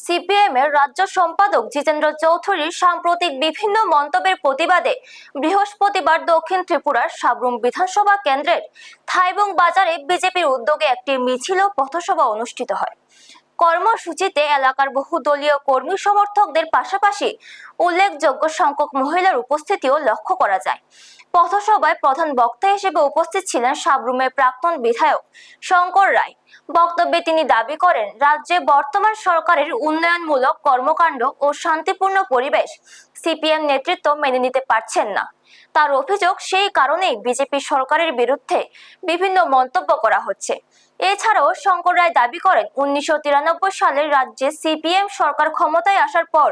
CPM এর রাজ্য সম্পাদক জিতেন্দ্র চৌধুরীর সাম্প্রতিক বিভিন্ন মন্তব্যের প্রতিবাদে বৃহস্পতিবার দক্ষিণ ত্রিপুরার সাব্রুম বিধানসভা কেন্দ্রের থাইবং বাজারে বিজেপির উদ্যোগে একটি মিছিল ও পথসভা অনুষ্ঠিত হয়। কর্মসূচিতে এলাকার বহুদলীয় কর্মী সমর্থকদের পাশাপাশি উল্লেখযোগ্য সংখ্যক মহিলার উপস্থিতিও লক্ষ্য করা যায়। পথসভায় প্রধান বক্তা হিসেবে উপস্থিত ছিলেন সাব্রুমের প্রাক্তন বিধায়ক শঙ্কর রায়। বক্তব্যে তিনি দাবি করেন, রাজ্যে বর্তমান সরকারের উন্নয়নমূলক কর্মকাণ্ড ও শান্তিপূর্ণ পরিবেশ সিপিএম নেতৃত্ব মেনে নিতে পারছেন না। তার অভিযোগ, সেই কারণেই বিজেপি সরকারের বিরুদ্ধে বিভিন্ন মন্তব্য করা হচ্ছে। এছাড়াও শঙ্কর রায় দাবি করেন, 1993 সালে রাজ্যে সিপিএম সরকার ক্ষমতায় আসার পর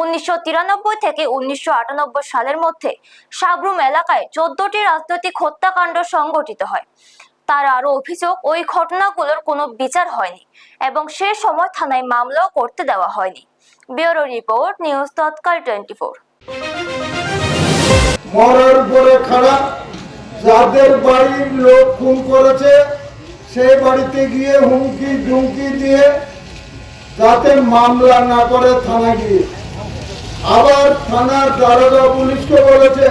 1993 থেকে 1998 সালের মধ্যে সাব্রুম এলাকায় 14টি রাজনৈতিক হত্যাকাণ্ড সংঘটিত হয়। তার আরো অভিযোগ, ওই ঘটনাগুলোর কোনো বিচার হয়নি এবং সে সময় থানায় মামলাও করতে দেওয়া হয়নি। ব্যুরো রিপোর্ট, নিউজ তৎকাল 24। মরার উপরে খাড়া, যাদের বাড়ির লোক খুন করেছে সেই বাড়িতে গিয়ে হুমকি ধুমকি দিয়ে যাতে মামলা না করে থানা গিয়ে, আবার থানার দারোগা পুলিশকে বলেছে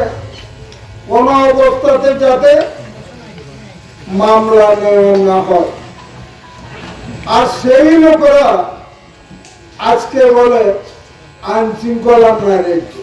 কোন অবস্থাতে যাতে মামলা নেওয়া না হয়। আর সেই লোকেরা আজকে বলে আইন শৃঙ্খলা না রেখে